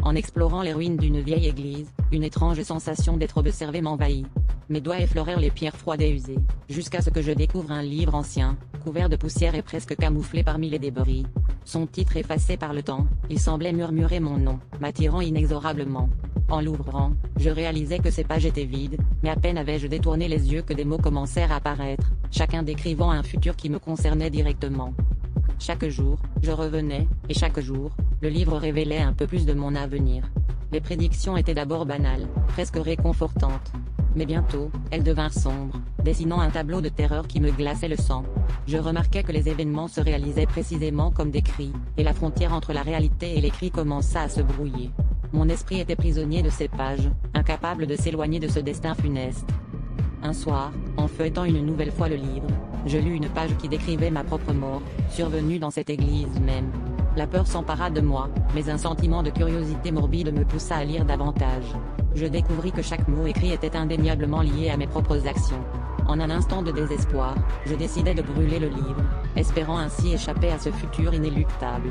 En explorant les ruines d'une vieille église, une étrange sensation d'être observé m'envahit. Mes doigts effleurèrent les pierres froides et usées, jusqu'à ce que je découvre un livre ancien, couvert de poussière et presque camouflé parmi les débris. Son titre effacé par le temps, il semblait murmurer mon nom, m'attirant inexorablement. En l'ouvrant, je réalisais que ces pages étaient vides, mais à peine avais-je détourné les yeux que des mots commencèrent à apparaître, chacun décrivant un futur qui me concernait directement. Chaque jour, je revenais, et chaque jour, le livre révélait un peu plus de mon avenir. Les prédictions étaient d'abord banales, presque réconfortantes. Mais bientôt, elles devinrent sombres, dessinant un tableau de terreur qui me glaçait le sang. Je remarquais que les événements se réalisaient précisément comme décrits, et la frontière entre la réalité et l'écrit commença à se brouiller. Mon esprit était prisonnier de ces pages, incapable de s'éloigner de ce destin funeste. Un soir, en feuilletant une nouvelle fois le livre, je lus une page qui décrivait ma propre mort, survenue dans cette église même. La peur s'empara de moi, mais un sentiment de curiosité morbide me poussa à lire davantage. Je découvris que chaque mot écrit était indéniablement lié à mes propres actions. En un instant de désespoir, je décidai de brûler le livre, espérant ainsi échapper à ce futur inéluctable.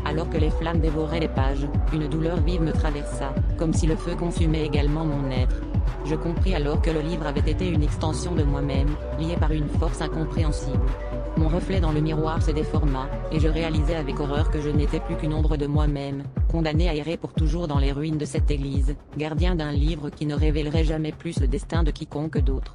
Alors que les flammes dévoraient les pages, une douleur vive me traversa, comme si le feu consumait également mon être. Je compris alors que le livre avait été une extension de moi-même, liée par une force incompréhensible. Mon reflet dans le miroir se déforma, et je réalisai avec horreur que je n'étais plus qu'une ombre de moi-même, condamné à errer pour toujours dans les ruines de cette église, gardien d'un livre qui ne révélerait jamais plus le destin de quiconque d'autre.